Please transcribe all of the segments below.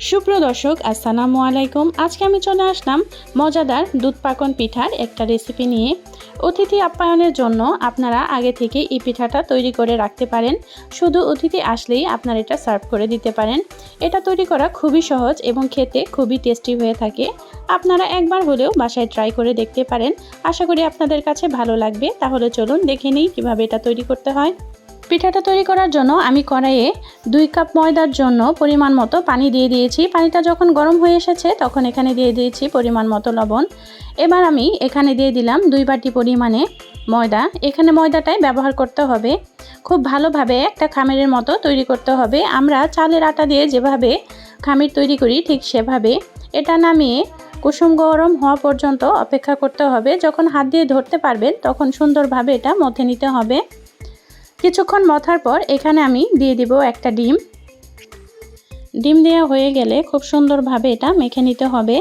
সুপ্রিয় দর্শক, আসসালামু আলাইকুম। আজকে আমি চলে আসলাম মজাদার দুধ পাকন পিঠার একটা রেসিপি নিয়ে। অতিথি আপ্যায়নের জন্য আপনারা আগে থেকে এই পিঠাটা তৈরি করে রাখতে পারেন। শুধু অতিথি আসলেই আপনারা এটা সার্ভ করে দিতে পারেন। এটা তৈরি করা খুবই সহজ এবং খেতে খুবই টেস্টি হয়ে থাকে। আপনারা একবার হলেও বাসায় ট্রাই করে দেখতে পারেন। আশা করি আপনাদের কাছে ভালো লাগবে। তাহলে চলুন দেখে নিই কীভাবে এটা তৈরি করতে হয়। পিঠাটা তৈরি করার জন্য আমি কড়াইয়ে 2 কাপ ময়দার জন্য পরিমাণ মতো পানি দিয়ে দিয়েছি। পানিটা যখন গরম হয়ে এসেছে তখন এখানে দিয়ে দিয়েছি পরিমাণ মতো লবণ। এবার আমি এখানে দিয়ে দিলাম 2 বাটি পরিমাণে ময়দা। এখানে ময়দাটাই ব্যবহার করতে হবে। খুব ভালোভাবে একটা খামিরের মতো তৈরি করতে হবে। আমরা চালের আটা দিয়ে যেভাবে খামির তৈরি করি ঠিক সেভাবে। এটা নামিয়ে কুসুম গরম হওয়া পর্যন্ত অপেক্ষা করতে হবে। যখন হাত দিয়ে ধরতে পারবেন তখন সুন্দরভাবে এটা মথে নিতে হবে। কিছুক্ষণ মথার পর এখানে আমি দিয়ে দিব একটা ডিম দেওয়া হয়ে গেলে খুব সুন্দরভাবে এটা মেখে নিতে হবে।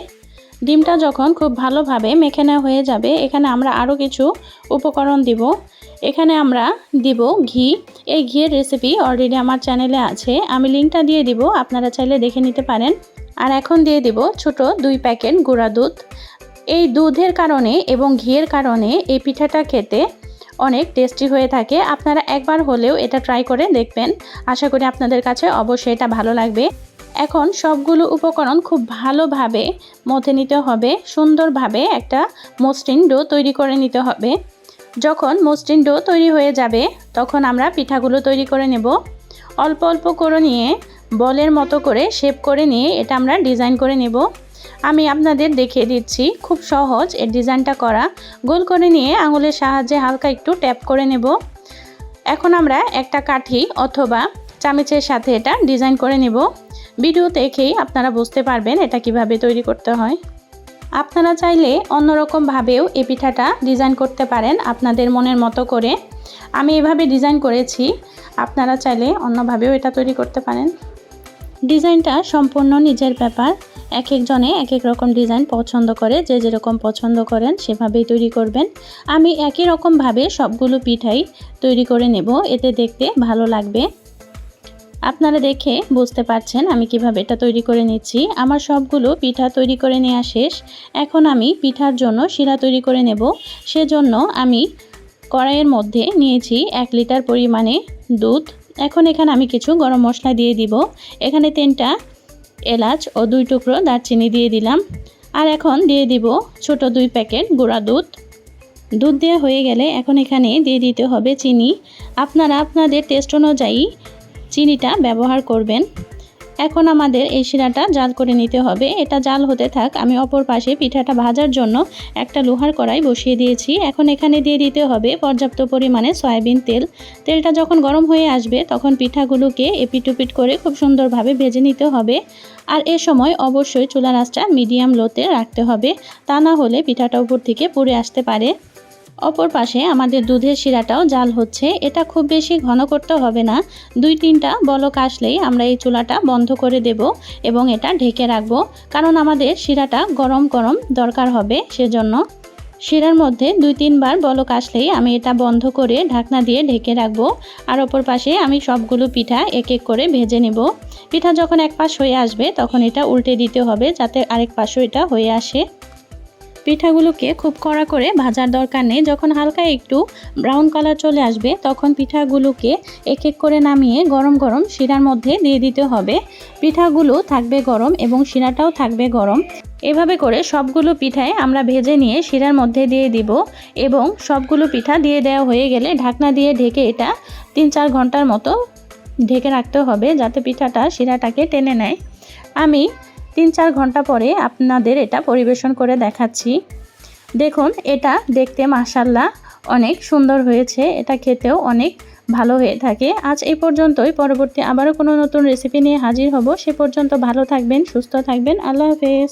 ডিমটা যখন খুব ভালোভাবে মেখে নেওয়া হয়ে যাবে এখানে আমরা আরও কিছু উপকরণ দিব। এখানে আমরা দিব ঘি। এই ঘিয়ের রেসিপি অলরেডি আমার চ্যানেলে আছে, আমি লিঙ্কটা দিয়ে দিব, আপনারা চাইলে দেখে নিতে পারেন। আর এখন দিয়ে দিব ছোট 2 প্যাকেট গুঁড়া দুধ। এই দুধের কারণে এবং ঘিয়ের কারণে এই পিঠাটা খেতে অনেক টেস্টি হয়ে থাকে। আপনারা একবার হলেও এটা ট্রাই করে দেখবেন। আশা করি আপনাদের কাছে অবশ্যই এটা ভালো লাগবে। এখন সবগুলো উপকরণ খুব ভালোভাবে মথে নিতে হবে। সুন্দরভাবে একটা মসৃণ ডো তৈরি করে নিতে হবে। যখন মসৃণ ডো তৈরি হয়ে যাবে তখন আমরা পিঠাগুলো তৈরি করে নেব। অল্প অল্প করে নিয়ে বলের মতো করে শেপ করে নিয়ে এটা আমরা ডিজাইন করে নেব। আমি আপনাদের দেখিয়ে দিচ্ছি, খুব সহজ এর ডিজাইনটা করা। গোল করে নিয়ে আঙুলের সাহায্যে হালকা একটু ট্যাপ করে নেব। এখন আমরা একটা কাঠি অথবা চামচের সাথে এটা ডিজাইন করে নেব। ভিডিও দেখেই আপনারা বুঝতে পারবেন এটা কিভাবে তৈরি করতে হয়। আপনারা চাইলে অন্যরকমভাবেও এই পিঠাটা ডিজাইন করতে পারেন আপনাদের মনের মতো করে। আমি এভাবে ডিজাইন করেছি, আপনারা চাইলে অন্যভাবেও এটা তৈরি করতে পারেন। ডিজাইনটা সম্পূর্ণ নিজের ব্যাপার। এক একজনে এক এক রকম ডিজাইন পছন্দ করে, যে যেরকম পছন্দ করেন সেভাবেই তৈরি করবেন। আমি একই রকমভাবে সবগুলো পিঠাই তৈরি করে নেব, এতে দেখতে ভালো লাগবে। আপনারা দেখে বুঝতে পারছেন আমি কিভাবে এটা তৈরি করে নিচ্ছি। আমার সবগুলো পিঠা তৈরি করে নেওয়া শেষ। এখন আমি পিঠার জন্য শিরা তৈরি করে নেব। সেজন্য আমি কড়াইয়ের মধ্যে নিয়েছি 1 লিটার পরিমাণে দুধ। এখন এখানে আমি কিছু গরম মশলা দিয়ে দিব। এখানে 3টা এলাচ ও 2 টুকরো দারচিনি দিয়ে দিলাম। আর এখন দিয়ে দিব ছোট 2 প্যাকেট গুঁড়া দুধ। দুধ দেওয়া হয়ে গেলে এখন এখানে দিয়ে দিতে হবে চিনি। আপনারা আপনাদের টেস্ট অনুযায়ী চিনিটা ব্যবহার করবেন। এখন আমাদের এই শিরাটা জাল করে নিতে হবে। এটা জাল হতে থাক, আমি অপর পাশে পিঠাটা ভাজার জন্য একটা লোহার কড়াই বসিয়ে দিয়েছি। এখন এখানে দিয়ে দিতে হবে পর্যাপ্ত পরিমাণে সয়াবিন তেল। তেলটা যখন গরম হয়ে আসবে তখন পিঠাগুলোকে এপিট-ওপিট করে খুব সুন্দরভাবে ভেজে নিতে হবে। আর এ সময় অবশ্যই চুলার আঁচটা মিডিয়াম লোতে রাখতে হবে, তা না হলে পিঠাটা উপর থেকে পুড়ে আসতে পারে। অপর পাশে আমাদের দুধের শিরাটাও জাল হচ্ছে। এটা খুব বেশি ঘন করতে হবে না, 2-3টা বলক আসলেই আমরা এই চুলাটা বন্ধ করে দেব এবং এটা ঢেকে রাখবো, কারণ আমাদের শিরাটা গরম গরম দরকার হবে। সেজন্য শিরার মধ্যে 2-3 বার বলক আসলেই আমি এটা বন্ধ করে ঢাকনা দিয়ে ঢেকে রাখবো। আর অপর পাশে আমি সবগুলো পিঠা এক এক করে ভেজে নেব। পিঠা যখন এক পাশ হয়ে আসবে তখন এটা উল্টে দিতে হবে যাতে আরেক পাশও এটা হয়ে আসে। পিঠাগুলোকে খুব কড়া করে ভাজার দরকার নেই। যখন হালকা একটু ব্রাউন কালার চলে আসবে তখন পিঠাগুলোকে এক এক করে নামিয়ে গরম গরম শিরার মধ্যে দিয়ে দিতে হবে। পিঠাগুলো থাকবে গরম এবং শিরাটাও থাকবে গরম। এভাবে করে সবগুলো পিঠাই আমরা ভেজে নিয়ে শিরার মধ্যে দিয়ে দিব এবং সবগুলো পিঠা দিয়ে দেওয়া হয়ে গেলে ঢাকনা দিয়ে ঢেকে এটা 3-4 ঘন্টার মতো ঢেকে রাখতে হবে যাতে পিঠাটা শিরাটাকে টেনে নেয়। আমি 3-4 ঘন্টা পরে আপনাদের এটা পরিবেশন করে দেখাচ্ছি। দেখুন, এটা দেখতে মাশাআল্লাহ অনেক সুন্দর হয়েছে, এটা খেতেও অনেক ভালো হয়ে থাকে। আজ এই পর্যন্তই, পরবর্তী আবারও কোনো নতুন রেসিপি নিয়ে হাজির হব। সে পর্যন্ত ভালো থাকবেন, সুস্থ থাকবেন। আল্লাহ হাফেজ।